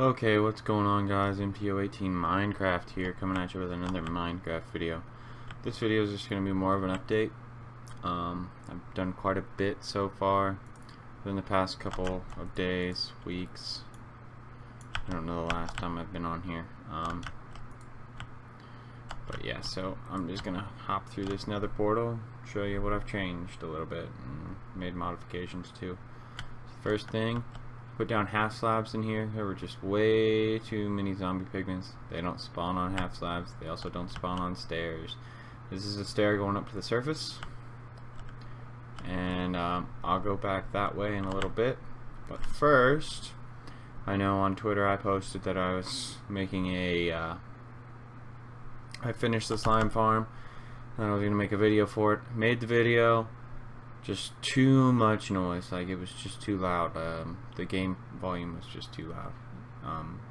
Okay, what's going on, guys? MTO18 Minecraft here, coming at you with another Minecraft video. This video is just going to be more of an update. I've done quite a bit so far in the past couple of days, weeks. I don't know the last time I've been on here. But yeah, so I'm just going to hop through this nether portal, show you what I've changed a little bit, and made modifications too. First thing, put down half slabs in here. There were just way too many zombie pigments. They don't spawn on half slabs. They also don't spawn on stairs. This is a stair going up to the surface, and I'll go back that way in a little bit. But first, I know on Twitter I posted that I was making a I finished the slime farm and I was gonna make a video for it. Made the video. Just too much noise, like it was just too loud. The game volume was just too loud.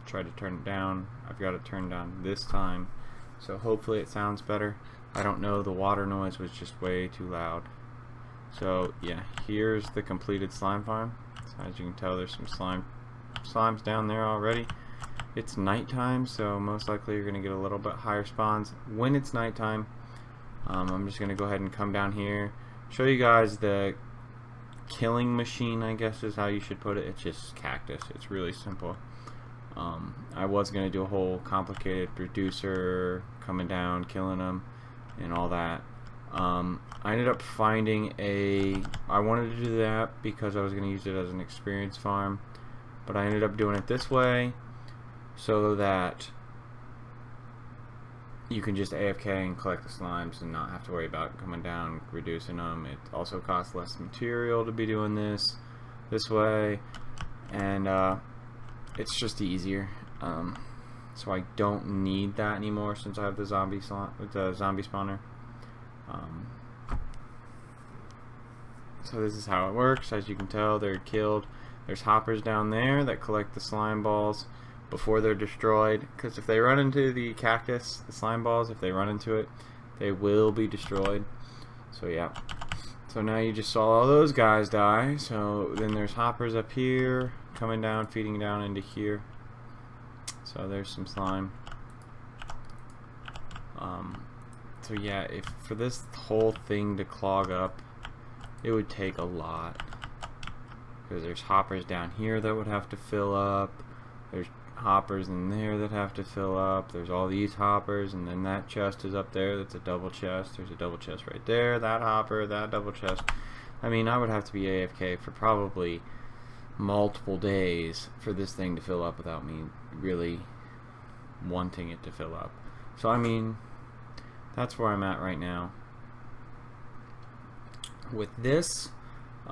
Tried to turn it down. I've got it turned down this time, so hopefully it sounds better. I don't know, the water noise was just way too loud. So yeah, here's the completed slime farm. So as you can tell, there's some slimes down there already. It's nighttime, so most likely you're gonna get a little bit higher spawns when it's nighttime. I'm just gonna go ahead and come down here, show you guys the killing machine, I guess is how you should put it. It's just cactus. It's really simple. I was going to do a whole complicated reducer, coming down, killing them, and all that. I ended up finding I wanted to do that because I was going to use it as an experience farm, but I ended up doing it this way so that you can just AFK and collect the slimes and not have to worry about coming down, reducing them. It also costs less material to be doing this way, and it's just easier. So I don't need that anymore since I have the zombie spawner. So this is how it works. As you can tell, they're killed. There's hoppers down there that collect the slime balls before they're destroyed, because if they run into the cactus, the slime balls, if they run into it, they will be destroyed. So yeah, so now you just saw all those guys die. So then there's hoppers up here coming down, feeding down into here. So there's some slime. So yeah, if for this whole thing to clog up, it would take a lot, because there's hoppers down here that would have to fill up. There's hoppers in there that have to fill up. There's all these hoppers, and then that chest is up there. That's a double chest. There's a double chest right there. That hopper, that double chest. I mean, I would have to be AFK for probably multiple days for this thing to fill up without me really wanting it to fill up. So I mean, that's where I'm at right now. With this,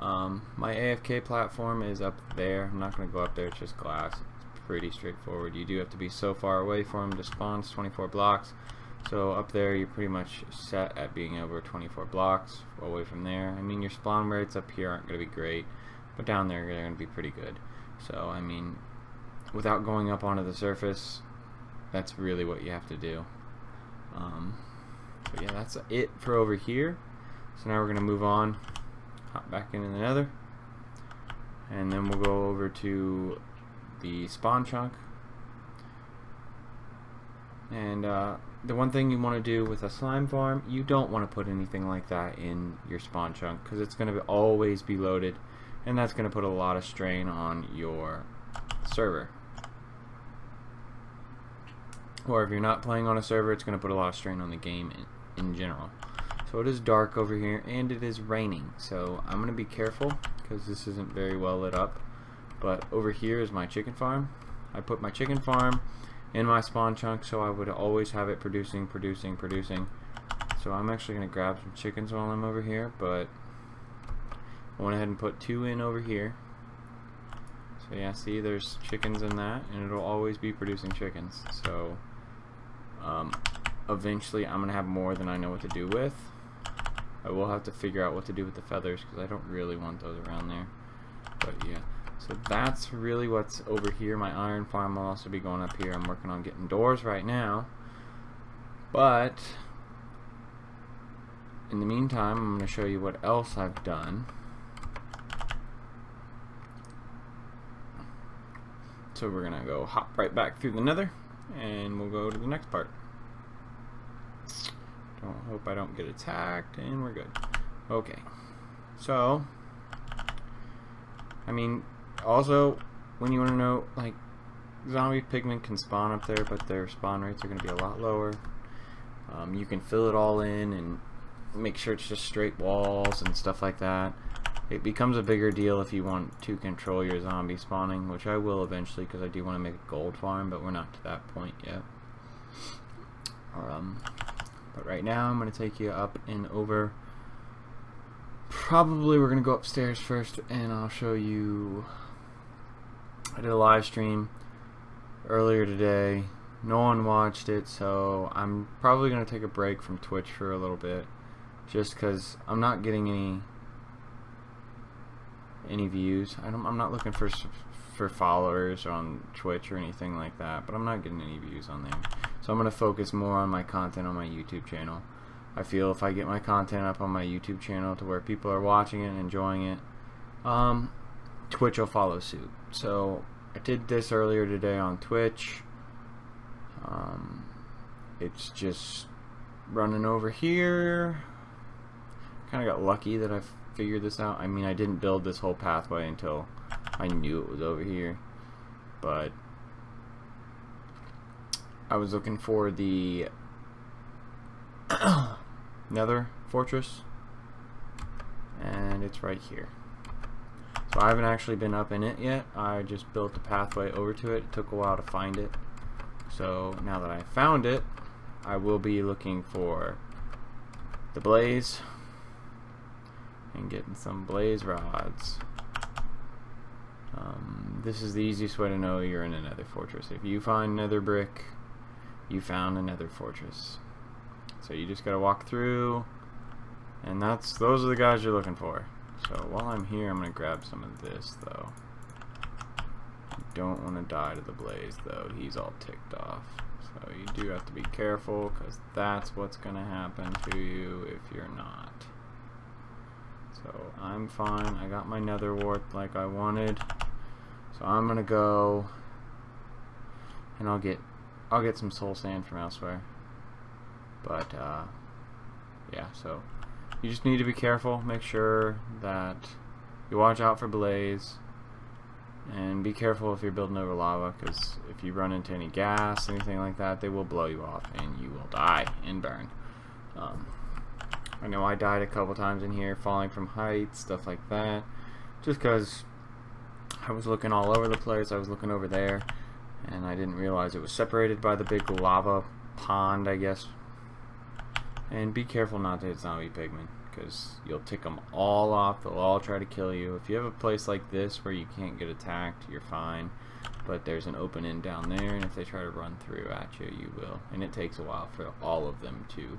my AFK platform is up there. I'm not going to go up there. It's just glass. Pretty straightforward. You do have to be so far away from them to spawn. It's 24 blocks. So up there you're pretty much set at being over 24 blocks away from there. I mean, your spawn rates up here aren't going to be great, but down there they're going to be pretty good. So I mean, without going up onto the surface, that's really what you have to do. So yeah, that's it for over here. So now we're going to move on, hop back into the nether, and then we'll go over to the spawn chunk. And the one thing you want to do with a slime farm, you don't want to put anything like that in your spawn chunk, because it's going to always be loaded, and that's going to put a lot of strain on your server. Or if you're not playing on a server, it's going to put a lot of strain on the game in general. So it is dark over here, and it is raining, so I'm going to be careful because this isn't very well lit up. But over here is my chicken farm. I put my chicken farm in my spawn chunk, so I would always have it producing. So I'm actually going to grab some chickens while I'm over here, but I went ahead and put 2 in over here. So yeah, see, there's chickens in that, and it'll always be producing chickens. So eventually I'm going to have more than I know what to do with. I will have to figure out what to do with the feathers, because I don't really want those around there. But yeah. So that's really what's over here. My iron farm will also be going up here. I'm working on getting doors right now. But in the meantime, I'm going to show you what else I've done. So we're gonna go hop right back through the nether, and we'll go to the next part. Hope I don't get attacked, and we're good. Okay, so I mean, also when you want to know, like, zombie pigmen can spawn up there, but their spawn rates are going to be a lot lower. You can fill it all in and make sure it's just straight walls and stuff like that. It becomes a bigger deal if you want to control your zombie spawning, which I will eventually, because I do want to make a gold farm, but we're not to that point yet. But right now I'm going to take you up and over. Probably we're going to go upstairs first, and I'll show you. I did a live stream earlier today. No one watched it, so I'm probably going to take a break from Twitch for a little bit, just because I'm not getting any views. I'm not looking for followers on Twitch or anything like that, but I'm not getting any views on there. So I'm going to focus more on my content on my YouTube channel. I feel if I get my content up on my YouTube channel to where people are watching it and enjoying it, Twitch will follow suit. So I did this earlier today on Twitch. It's just running over here. Kind of got lucky that I figured this out. I mean, I didn't build this whole pathway until I knew it was over here, but I was looking for the Nether fortress, and it's right here. So I haven't actually been up in it yet. I just built a pathway over to it. It took a while to find it. So now that I found it, I will be looking for the blaze and getting some blaze rods. This is the easiest way to know you're in a nether fortress. If you find nether brick, you found a nether fortress. So you just gotta walk through, and those are the guys you're looking for. So while I'm here, I'm gonna grab some of this though. You don't want to die to the blaze though. He's all ticked off. So you do have to be careful, because that's what's gonna happen to you if you're not. So I'm fine. I got my nether wart like I wanted. So I'm gonna go, and I'll get some soul sand from elsewhere. But yeah, so you just need to be careful. Make sure that you watch out for blaze, and be careful if you're building over lava, because if you run into any gas, anything like that, they will blow you off and you will die and burn. I know I died a couple times in here, falling from heights, stuff like that, just because I was looking all over the place. I was looking over there, and I didn't realize it was separated by the big lava pond, I guess. And be careful not to hit zombie pigmen, because you'll tick them all off. They'll all try to kill you. If you have a place like this where you can't get attacked, you're fine. But there's an open end down there, and if they try to run through at you, you will. And it takes a while for all of them to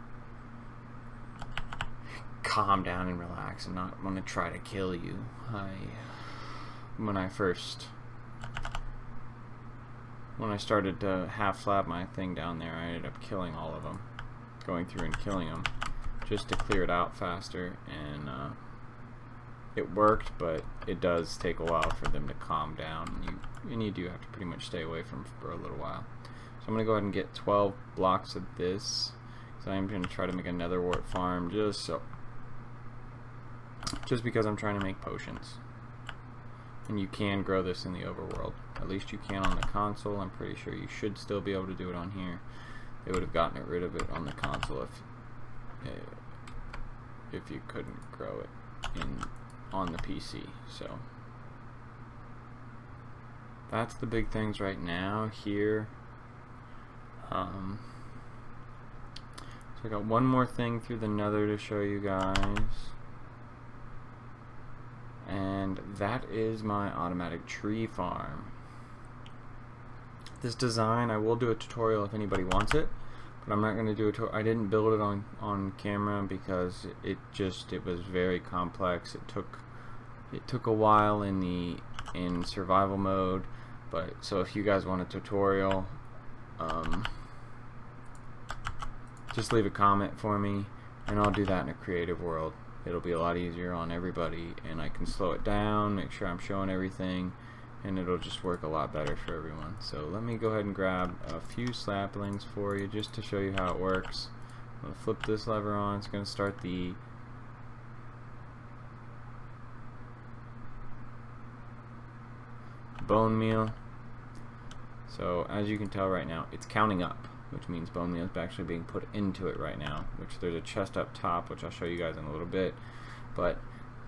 calm down and relax and not want to try to kill you. When I started to half slab my thing down there, I ended up killing all of them. Going through and killing them just to clear it out faster, and it worked, but it does take a while for them to calm down, and you do have to pretty much stay away from them for a little while. So I'm going to go ahead and get 12 blocks of this, because I'm going to try to make a nether wart farm just because I'm trying to make potions. And you can grow this in the overworld. At least you can on the console. I'm pretty sure you should still be able to do it on here. They would have gotten rid of it on the console if you couldn't grow it on the PC. So that's the big things right now here. So I got one more thing through the nether to show you guys, and that is my automatic tree farm. This design, I will do a tutorial if anybody wants it, but I'm not going to do it. I didn't build it on camera because it was very complex. It took a while in survival mode, but so if you guys want a tutorial, just leave a comment for me, and I'll do that in a creative world. It'll be a lot easier on everybody, and I can slow it down, make sure I'm showing everything, and it'll just work a lot better for everyone. So let me go ahead and grab a few saplings for you just to show you how it works. I'm going to flip this lever on. It's going to start the bone meal. So as you can tell right now, it's counting up, which means bone meal is actually being put into it right now, which there's a chest up top, which I'll show you guys in a little bit. But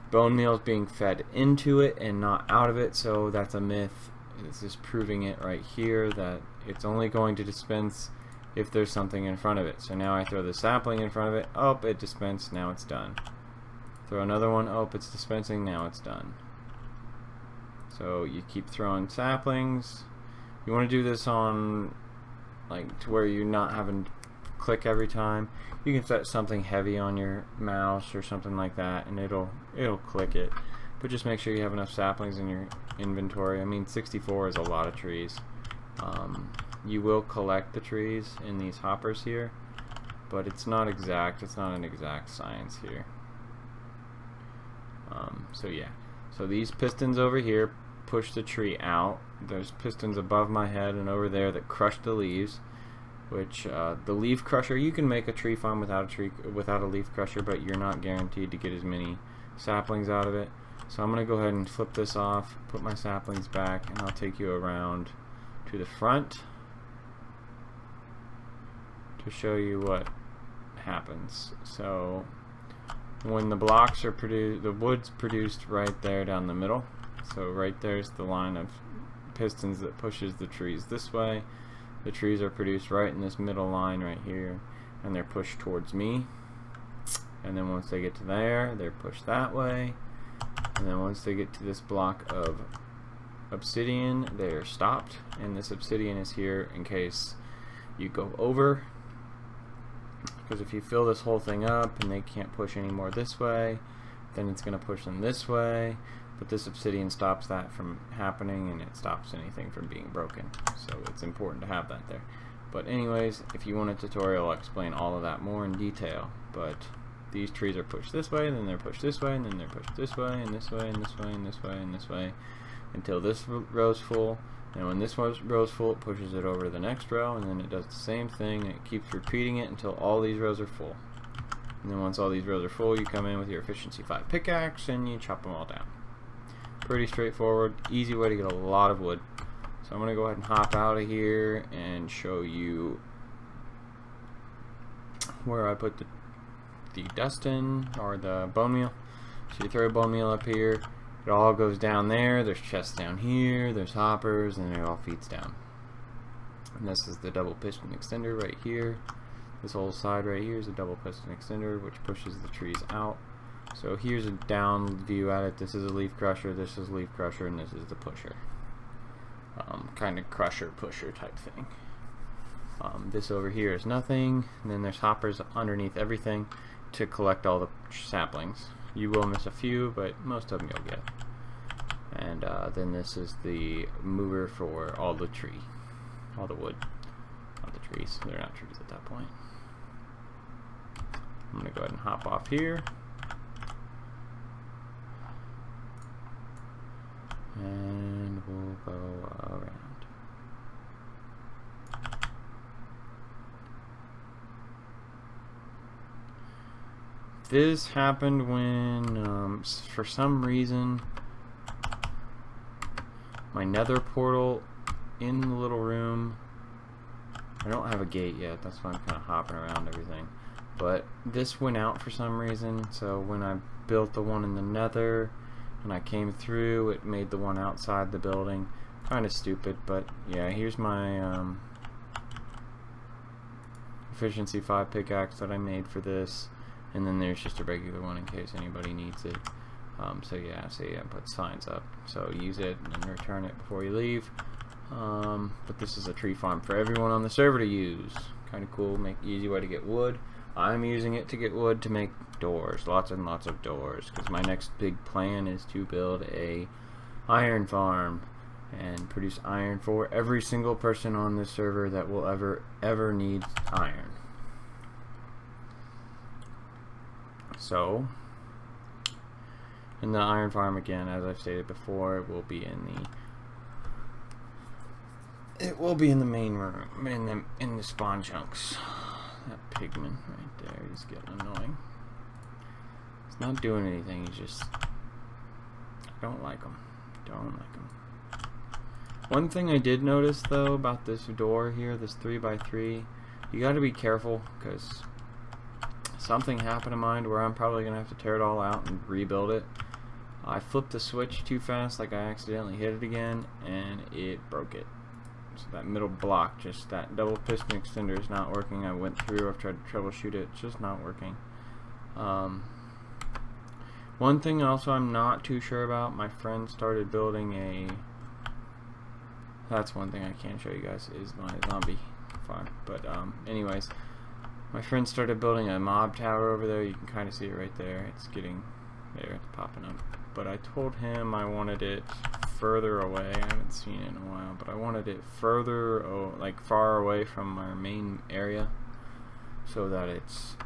bone meal is being fed into it and not out of it, so that's a myth. This is proving it right here, that it's only going to dispense if there's something in front of it. So now I throw the sapling in front of it, oh, it dispensed, now it's done. Throw another one, oh, it's dispensing, now it's done. So you keep throwing saplings. You want to do this on, like, to where you're not having to click every time. You can set something heavy on your mouse or something like that, and it'll click it. But just make sure you have enough saplings in your inventory. I mean, 64 is a lot of trees. You will collect the trees in these hoppers here, but it's not exact. It's not an exact science here. So yeah. So these pistons over here push the tree out. There's pistons above my head and over there that crush the leaves, which the leaf crusher, you can make a tree farm without a leaf crusher, but you're not guaranteed to get as many saplings out of it. So I'm going to go ahead and flip this off, put my saplings back, and I'll take you around to the front to show you what happens. So when the blocks are produced, the wood's produced right there down the middle. So right there's the line of pistons that pushes the trees this way. The trees are produced right in this middle line right here, and they're pushed towards me. And then once they get to there, they're pushed that way. And then once they get to this block of obsidian, they're stopped. And this obsidian is here in case you go over. Because if you fill this whole thing up and they can't push any more this way, then it's going to push them this way. But this obsidian stops that from happening, and it stops anything from being broken. So it's important to have that there. But anyways, if you want a tutorial, I'll explain all of that more in detail. But these trees are pushed this way, and then they're pushed this way, and then they're pushed this way, and this way, and this way, and this way, and this way, until this row's full. And when this row's full, it pushes it over to the next row, and then it does the same thing, and it keeps repeating it until all these rows are full. And then once all these rows are full, you come in with your efficiency 5 pickaxe, and you chop them all down. Pretty straightforward, easy way to get a lot of wood. So I'm going to go ahead and hop out of here and show you where I put the dust in, or the bone meal. So you throw bone meal up here, it all goes down there, there's chests down here, there's hoppers, and it all feeds down. And this is the double piston extender right here. This whole side right here is a double piston extender, which pushes the trees out. So here's a down view at it. This is a leaf crusher, this is leaf crusher, and this is the pusher. Kind of crusher pusher type thing. This over here is nothing, and then there's hoppers underneath everything to collect all the saplings. You will miss a few, but most of them you'll get. And then this is the mover for all the wood, not the trees. They're not trees at that point. I'm gonna go ahead and hop off here. And we'll go around. This happened when, for some reason, my nether portal in the little room, I don't have a gate yet, that's why I'm kind of hopping around everything, but this went out for some reason. So when I built the one in the nether and I came through, it made the one outside the building. Kind of stupid, but yeah, here's my efficiency 5 pickaxe that I made for this. And then there's just a regular one in case anybody needs it. So yeah, see, I put signs up. So use it and return it before you leave. But this is a tree farm for everyone on the server to use. Kind of cool, easy way to get wood. I'm using it to get wood to make doors, lots and lots of doors. Because my next big plan is to build a iron farm and produce iron for every single person on this server that will ever need iron. So, in the iron farm, again, as I've stated before, it will be in the It will be in the main room, in the spawn chunks. That pigman right there, he's getting annoying. He's not doing anything, he's just... I don't like him. Don't like him. One thing I did notice though about this door here, this 3x3, you gotta be careful, because something happened to mine where I'm probably gonna have to tear it all out and rebuild it. I flipped the switch too fast, like I accidentally hit it again, and it broke it. So that middle block, just that double piston extender is not working. I went through, I've tried to troubleshoot it, it's just not working. One thing also I'm not too sure about, my friend started building a... That's one thing I can't show you guys, is my zombie farm. But anyways, my friend started building a mob tower over there. You can kind of see it right there. It's getting there, it's popping up. But I told him I wanted it further away. I haven't seen it in a while, but I wanted it further, like far away from our main area, so that it's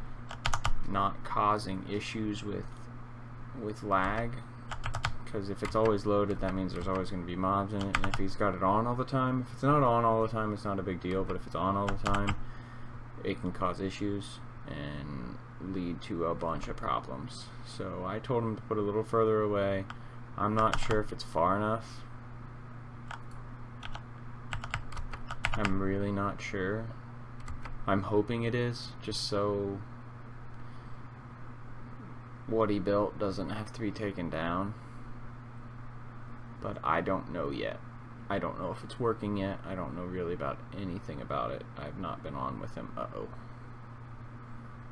not causing issues with lag. Because if it's always loaded, that means there's always going to be mobs in it. And if he's got it on all the time, if it's not on all the time, it's not a big deal. But if it's on all the time, it can cause issues and lead to a bunch of problems. So I told him to put a little further away. I'm not sure if it's far enough. I'm really not sure. I'm hoping it is, just so what he built doesn't have to be taken down. But I don't know yet. I don't know if it's working yet. I don't know really about anything about it. I've not been on with him. Uh-oh.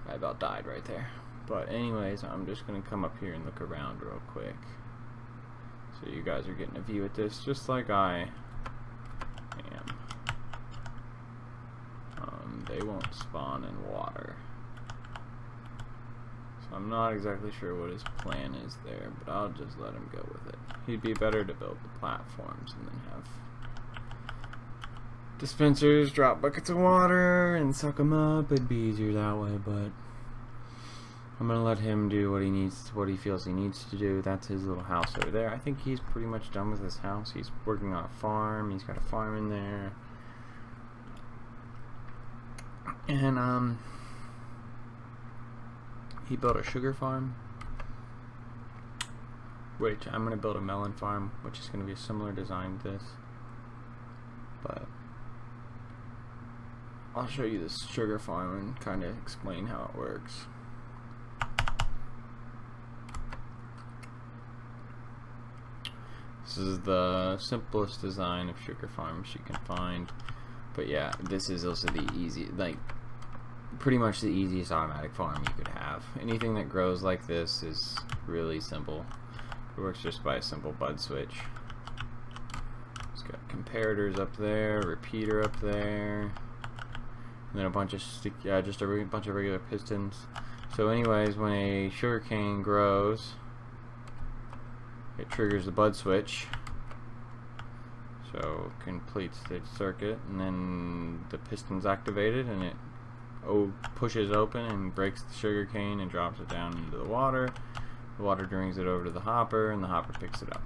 I about died right there. But anyways, I'm just going to come up here and look around real quick. So you guys are getting a view at this, just like I am. They won't spawn in water. So I'm not exactly sure what his plan is there, but I'll just let him go with it. He'd be better to build the platforms and then have dispensers drop buckets of water and suck them up. It'd be easier that way, but I'm gonna let him do what he needs, what he feels he needs to do. That's his little house over there. I think he's pretty much done with his house. He's working on a farm. He's got a farm in there, and he built a sugar farm, which I'm gonna build a melon farm, which is gonna be a similar design to this. But I'll show you this sugar farm and kind of explain how it works. This is the simplest design of sugar farms you can find, but yeah, this is also the easy, like pretty much the easiest automatic farm you could have. Anything that grows like this is really simple. It works just by a simple bud switch. It's got comparators up there, repeater up there, and then a bunch of just a bunch of regular pistons. So anyways, when a sugarcane grows, it triggers the bud switch, so it completes the circuit, and then the piston's activated and it pushes open and breaks the sugar cane and drops it down into the water. The water brings it over to the hopper, and the hopper picks it up.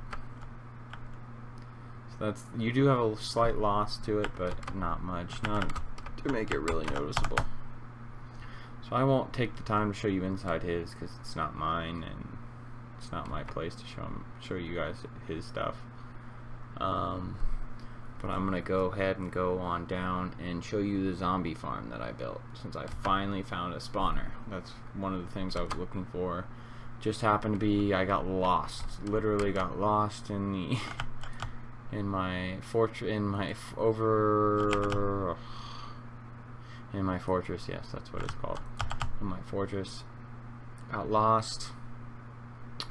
So that's, you do have a slight loss to it, but not much, not to make it really noticeable. So I won't take the time to show you inside his, because it's not mine and it's not my place to show you guys his stuff. But I'm gonna go ahead and go on down and show you the zombie farm that I built, since I finally found a spawner. That's one of the things I was looking for. Just happened to be, I got lost, literally got lost in the in my fortress, in my fortress. Yes, that's what it's called. In my fortress, got lost,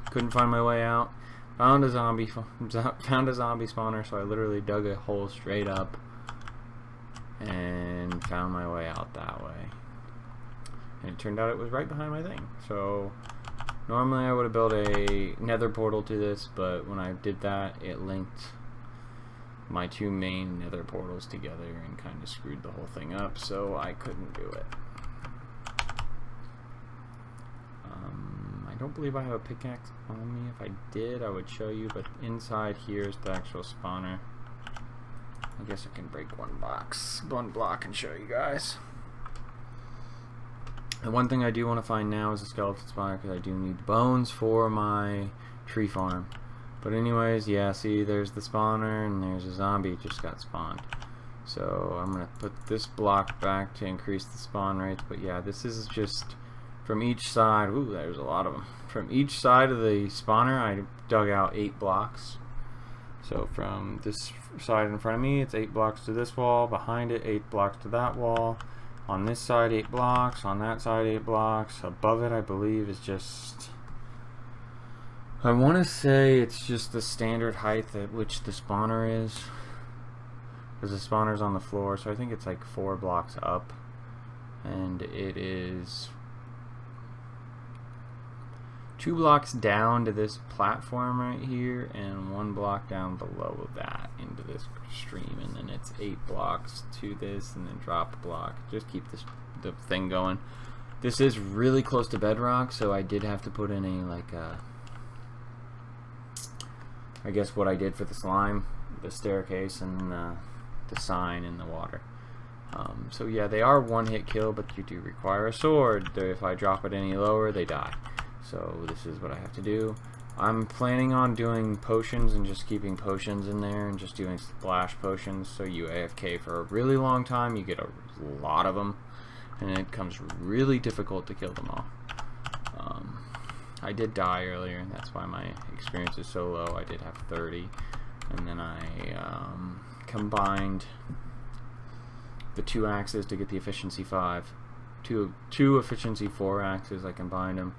couldn't find my way out. Found a zombie spawner, so I literally dug a hole straight up and found my way out that way. And it turned out it was right behind my thing. So normally I would have built a nether portal to this, but when I did that, it linked my two main nether portals together and kind of screwed the whole thing up, so I couldn't do it. I don't believe I have a pickaxe on me. If I did, I would show you, but inside here is the actual spawner. I guess I can break one block and show you guys. And one thing I do want to find now is a skeleton spawner, because I do need bones for my tree farm. But anyways, yeah, see, there's the spawner, and there's a zombie just got spawned. So I'm going to put this block back to increase the spawn rates. But yeah, this is just from each side. Ooh, there's a lot of them. From each side of the spawner, I dug out 8 blocks. So from this side in front of me, it's 8 blocks to this wall. Behind it, 8 blocks to that wall. On this side, 8 blocks. On that side, 8 blocks. Above it, I believe, is just... I want to say it's just the standard height at which the spawner is. Because the spawner's on the floor, so I think it's like 4 blocks up. And it is 2 blocks down to this platform right here, and 1 block down below that into this stream, and then it's 8 blocks to this, and then drop a block. Just keep the thing going. This is really close to bedrock, so I did have to put in a, like a, I guess what I did for the slime, the staircase, and the sign in the water. So yeah, they are one-hit kill, but you do require a sword. If I drop it any lower, they die. So this is what I have to do. I'm planning on doing potions and just keeping potions in there and just doing splash potions, so you AFK for a really long time, you get a lot of them, and it becomes really difficult to kill them all. I did die earlier, and that's why my experience is so low. I did have 30, and then I combined the 2 axes to get the efficiency 5. Two efficiency 4 axes, I combined them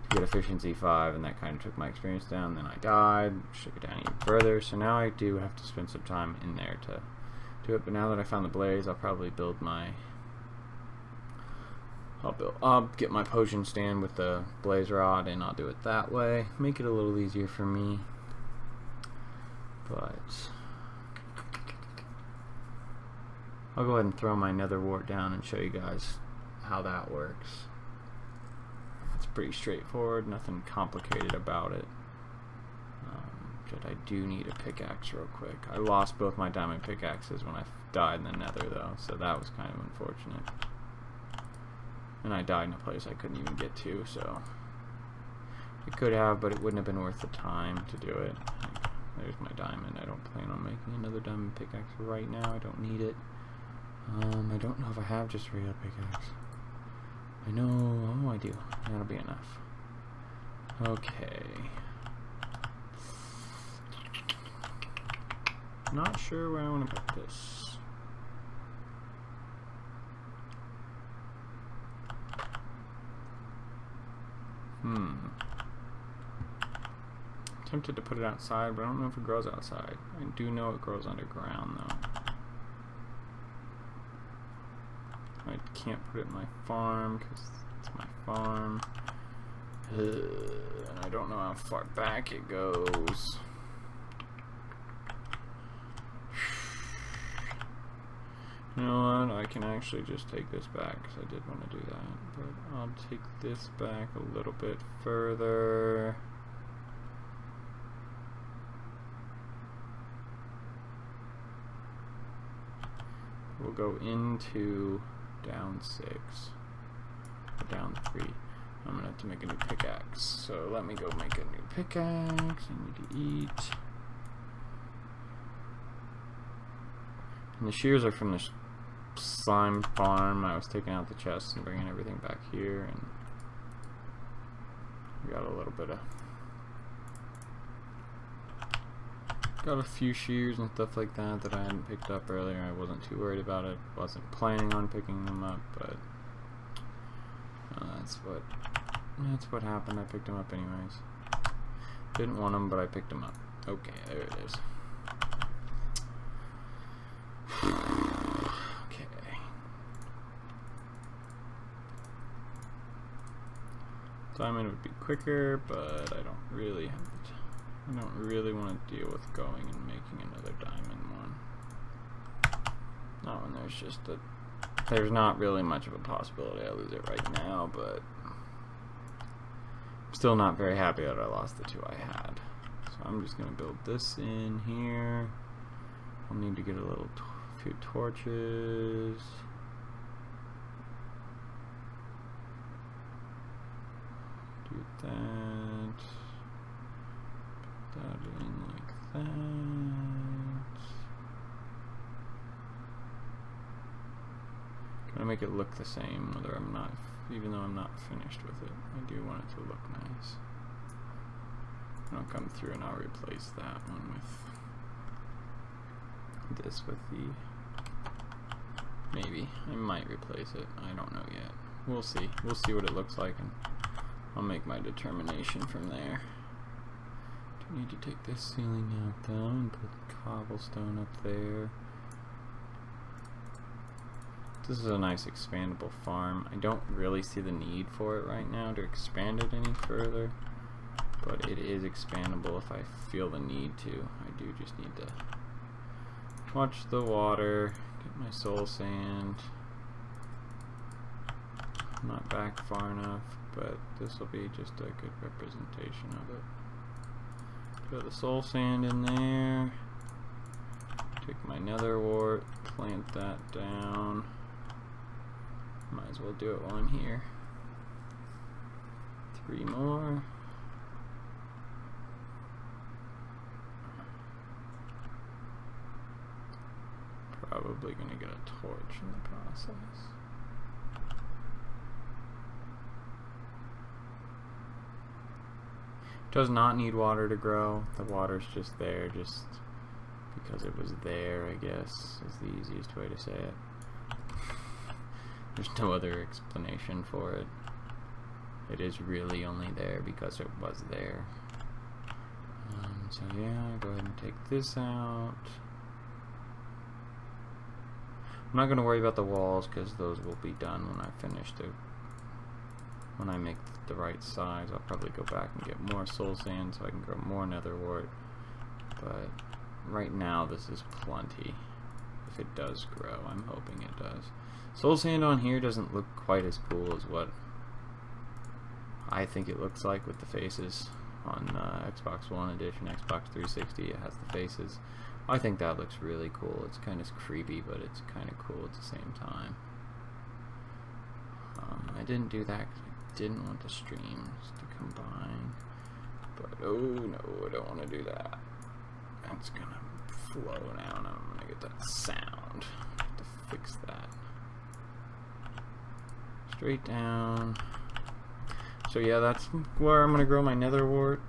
to get efficiency 5, and that kind of took my experience down. Then I died, which took it down even further, so now I do have to spend some time in there to do it. But now that I found the blaze, I'll probably build my... I'll get my potion stand with the blaze rod, and I'll do it that way. Make it a little easier for me. But I'll go ahead and throw my nether wart down and show you guys how that works. It's pretty straightforward, nothing complicated about it. But I do need a pickaxe real quick. I lost both my diamond pickaxes when I died in the nether, though, so that was kind of unfortunate. And I died in a place I couldn't even get to, so it could have, but it wouldn't have been worth the time to do it. Like, there's my diamond. I don't plan on making another diamond pickaxe right now. I don't need it. I don't know if I have just a regular pickaxe. I know. Oh, I do. That'll be enough. Okay. Not sure where I want to put this. Tempted to put it outside, but I don't know if it grows outside. I do know it grows underground, though. I can't put it in my farm because it's my farm. And I don't know how far back it goes. You know what? I can actually just take this back because I did want to do that. But I'll take this back a little bit further. We'll go into down 6, or down 3. I'm gonna have to make a new pickaxe. So let me go make a new pickaxe. I need to eat. And the shears are from the slime farm. I was taking out the chests and bringing everything back here, and we got a little bit of... Got a few shears and stuff like that that I hadn't picked up earlier. I wasn't too worried about it. Wasn't planning on picking them up, but that's what happened. I picked them up anyways. Didn't want them, but I picked them up. Okay, there it is. Okay. Diamond would be quicker, but I don't really have the time. I don't really want to deal with going and making another diamond one. Oh, and there's just a... There's not really much of a possibility I lose it right now, but... I'm still not very happy that I lost the 2 I had. So I'm just going to build this in here. I'll need to get a little few torches. Do that. Put that in like that. Gonna make it look the same, whether I'm not, even though I'm not finished with it. I do want it to look nice. I'll come through and I'll replace that one with this with the, maybe, I might replace it, I don't know yet. We'll see what it looks like, and I'll make my determination from there. Do need to take this ceiling out though and put cobblestone up there. This is a nice expandable farm. I don't really see the need for it right now to expand it any further, but it is expandable if I feel the need to. I do just need to watch the water, get my soul sand. I'm not back far enough, but this will be just a good representation of it. Put the soul sand in there. Take my nether wart, plant that down. Might as well do it while I'm here. 3 more. Probably gonna get a torch in the process. Does not need water to grow. The water's just there just because it was there, I guess, is the easiest way to say it. There's no other explanation for it. It is really only there because it was there. So yeah, go ahead and take this out. I'm not going to worry about the walls because those will be done when I finish when I make the right size. I'll probably go back and get more soul sand so I can grow more nether wart. But right now this is plenty. If it does grow, I'm hoping it does. Soul sand on here doesn't look quite as cool as what I think it looks like with the faces on Xbox One Edition, Xbox 360. It has the faces. I think that looks really cool. It's kind of creepy, but it's kind of cool at the same time. I didn't do that because I didn't want the streams to combine. But oh no, I don't want to do that. That's gonna flow now, and I'm gonna get that sound. I have to fix that. Straight down. So yeah, that's where I'm gonna grow my nether wart.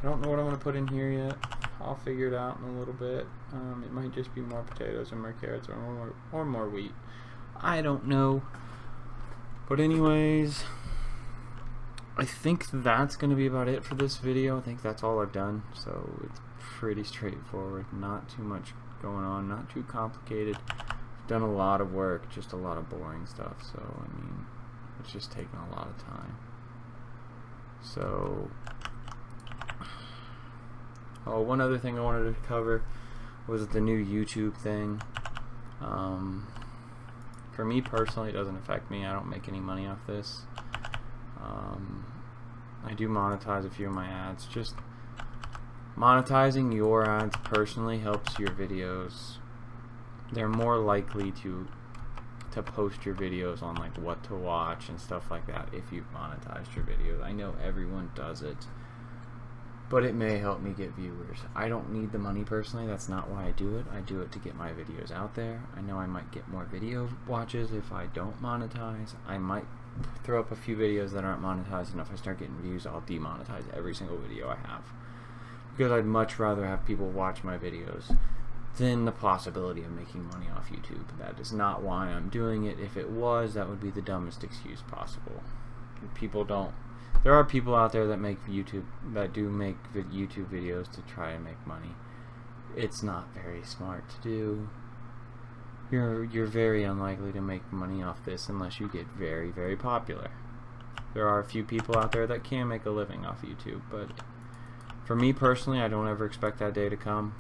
I don't know what I'm gonna put in here yet. I'll figure it out in a little bit. It might just be more potatoes and more carrots or more wheat. I don't know. But anyways, I think that's gonna be about it for this video. I think that's all I've done. So it's pretty straightforward. Not too much going on. Not too complicated. I've done a lot of work, just a lot of boring stuff. So I mean, it's just taken a lot of time. So, oh, one other thing I wanted to cover was the new YouTube thing. For me personally, it doesn't affect me. I don't make any money off this. I do monetize a few of my ads. Just monetizing your ads personally helps your videos. They're more likely to post your videos on like what to watch and stuff like that if you've monetized your videos. I know everyone does it, but it may help me get viewers. I don't need the money personally. That's not why I do it. I do it to get my videos out there. I know I might get more video watches if I don't monetize. I might throw up a few videos that aren't monetized, and if I start getting views, I'll demonetize every single video I have, because I'd much rather have people watch my videos than the possibility of making money off YouTube. That is not why I'm doing it. If it was, that would be the dumbest excuse possible. People don't. There are people out there that make YouTube, that do make YouTube videos to try and make money. It's not very smart to do. You're very unlikely to make money off this unless you get very, very popular. There are a few people out there that can make a living off YouTube, but for me personally, I don't ever expect that day to come.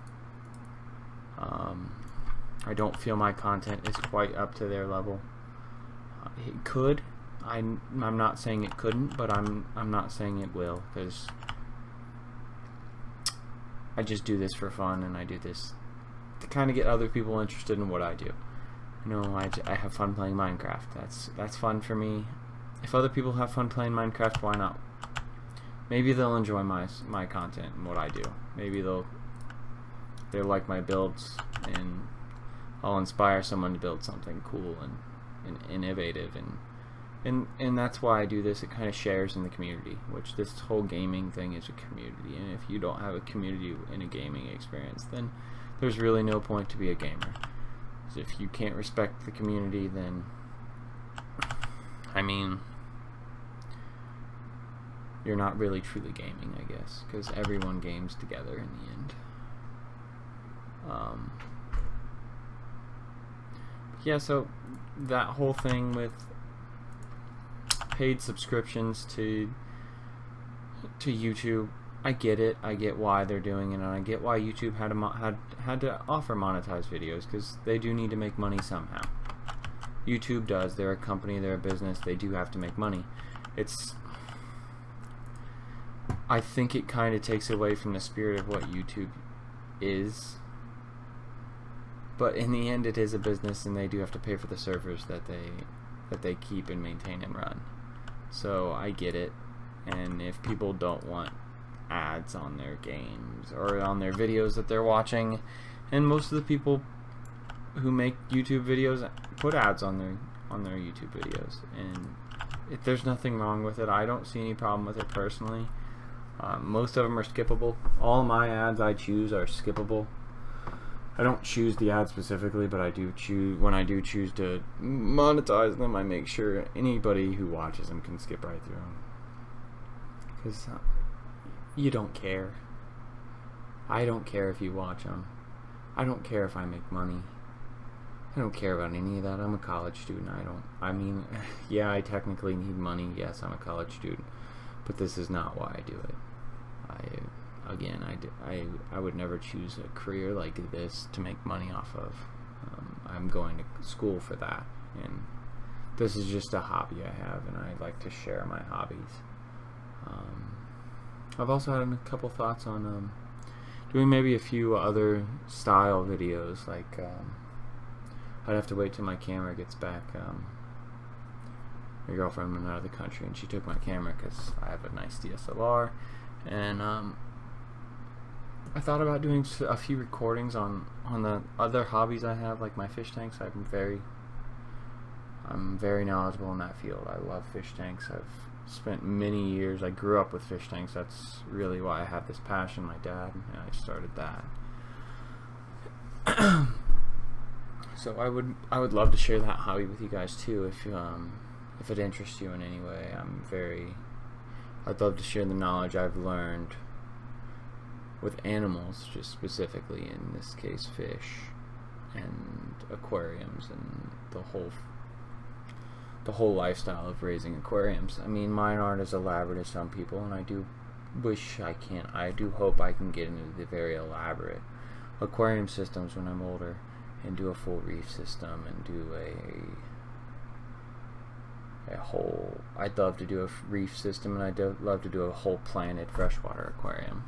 I don't feel my content is quite up to their level. It could. I'm not saying it couldn't, but I'm not saying it will, because I just do this for fun, and I do this to kind of get other people interested in what I do. You know, I have fun playing Minecraft. That's fun for me. If other people have fun playing Minecraft, why not? Maybe they'll enjoy my content and what I do. Maybe they'll like my builds, and I'll inspire someone to build something cool and innovative, and that's why I do this. It kind of shares in the community, which this whole gaming thing is a community, and if you don't have a community in a gaming experience, then there's really no point to be a gamer. So if you can't respect the community, then I mean, you're not really truly gaming, I guess, because everyone games together in the end. Yeah, so that whole thing with paid subscriptions to YouTube, I get it. I get why they're doing it, and I get why YouTube had to offer monetized videos, because they do need to make money somehow. YouTube does. They're a company. They're a business. They do have to make money. I think it kind of takes away from the spirit of what YouTube is. But in the end, it is a business, and they do have to pay for the servers that they keep and maintain and run. So I get it. And if people don't want ads on their games or on their videos that they're watching, and most of the people who make YouTube videos put ads on their YouTube videos, and there's nothing wrong with it. I don't see any problem with it personally. Most of them are skippable. All my ads I choose are skippable. I don't choose the ad specifically, but I do choose, when I do choose to monetize them, I make sure anybody who watches them can skip right through them. Because you don't care. I don't care if you watch them. I don't care if I make money. I don't care about any of that. I'm a college student. I mean, yeah, I technically need money. Yes, I'm a college student. But this is not why I do it. I would never choose a career like this to make money off of. I'm going to school for that, and this is just a hobby I have, and I like to share my hobbies. I've also had a couple thoughts on doing maybe a few other style videos, like I'd have to wait till my camera gets back. My girlfriend went out of the country, and she took my camera because I have a nice DSLR, and I thought about doing a few recordings on the other hobbies I have, like my fish tanks. I'm very knowledgeable in that field. I love fish tanks. I've spent many years. I grew up with fish tanks. That's really why I have this passion. My dad and I started that. So I would love to share that hobby with you guys too, if it interests you in any way. I'd love to share the knowledge I've learned with animals, just specifically in this case fish and aquariums and the whole lifestyle of raising aquariums. I mean, mine aren't as elaborate as some people, and I do hope I can get into the very elaborate aquarium systems when I'm older, and do a full reef system, and do I'd love to do a reef system, and I'd love to do a whole planted freshwater aquarium.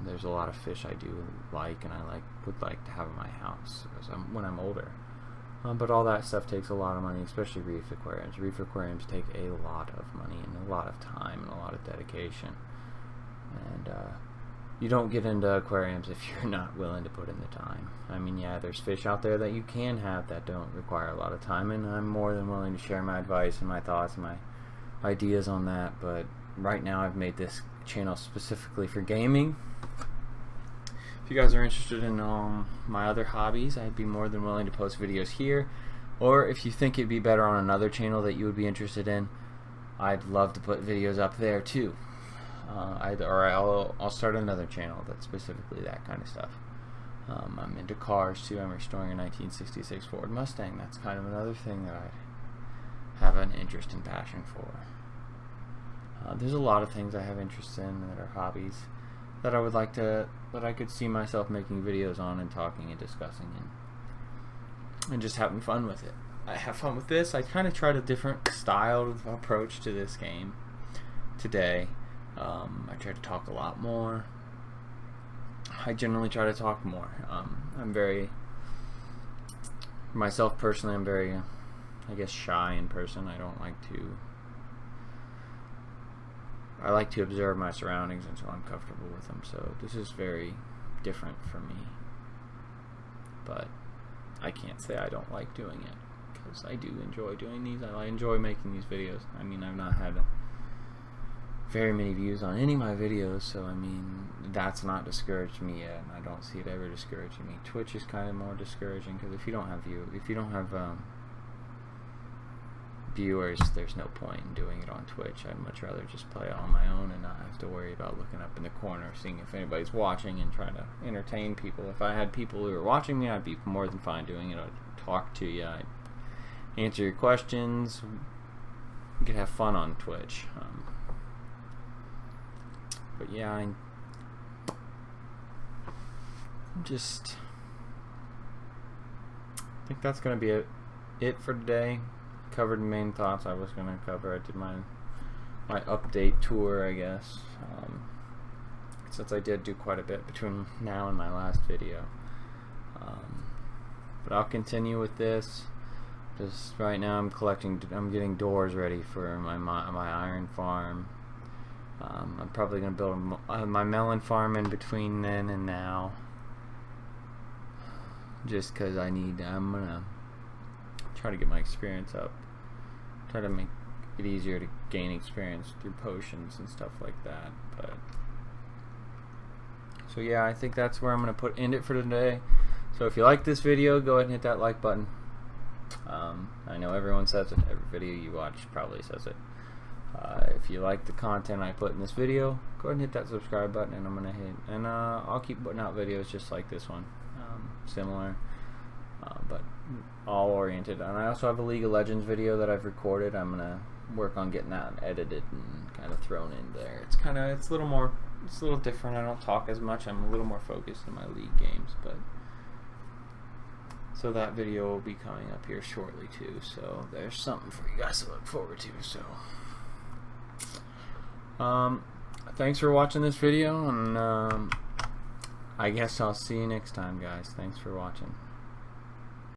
There's a lot of fish I do like, and I would like to have in my house when I'm older. But all that stuff takes a lot of money, especially reef aquariums. Reef aquariums take a lot of money and a lot of time and a lot of dedication. And you don't get into aquariums if you're not willing to put in the time. I mean, yeah, there's fish out there that you can have that don't require a lot of time, and I'm more than willing to share my advice and my thoughts and my ideas on that. But right now I've made this channel specifically for gaming. If you guys are interested in my other hobbies, I'd be more than willing to post videos here. Or if you think it'd be better on another channel that you would be interested in, I'd love to put videos up there too. I'll start another channel that's specifically that kind of stuff. I'm into cars too. I'm restoring a 1966 Ford Mustang. That's kind of another thing that I have an interest and passion for. There's a lot of things I have interest in that are hobbies that I would like to, that I could see myself making videos on and talking and discussing and just having fun with it. I have fun with this. I kind of tried a different style of approach to this game today. I tried to talk a lot more. I generally try to talk more. I'm very, myself personally, I'm very, I guess, shy in person. I like to observe my surroundings until I'm comfortable with them. So this is very different for me. But I can't say I don't like doing it, because I do enjoy doing these. I enjoy making these videos. I mean, I've not had very many views on any of my videos, so I mean, that's not discouraged me yet, and I don't see it ever discouraging me. Twitch is kind of more discouraging, because if you don't have viewers, there's no point in doing it on Twitch. I'd much rather just play it on my own and not have to worry about looking up in the corner, seeing if anybody's watching, and trying to entertain people. If I had people who were watching me, I'd be more than fine doing it. I'd talk to you, I'd answer your questions. You could have fun on Twitch. But yeah, I think that's going to be it for today. Covered the main thoughts I was going to cover. I did my update tour, I guess, since I did do quite a bit between now and my last video. But I'll continue with this. Just right now I'm getting doors ready for my iron farm. I'm probably going to build my melon farm in between then and now, just because I'm going to try to get my experience up, try to make it easier to gain experience through potions and stuff like that. But so yeah, I think that's where I'm going to end it for today. So if you like this video, go ahead and hit that like button. I know everyone says it, every video you watch probably says it. If you like the content I put in this video, go ahead and hit that subscribe button, and I'm gonna hit, and I'll keep putting out videos just like this one, similar, but all oriented. And I also have a League of Legends video that I've recorded. I'm gonna work on getting that edited and kind of thrown in there. It's a little different. I don't talk as much. I'm a little more focused in my League games, but so that video will be coming up here shortly too. So there's something for you guys to look forward to. So. Thanks for watching this video, and I guess I'll see you next time, guys. Thanks for watching.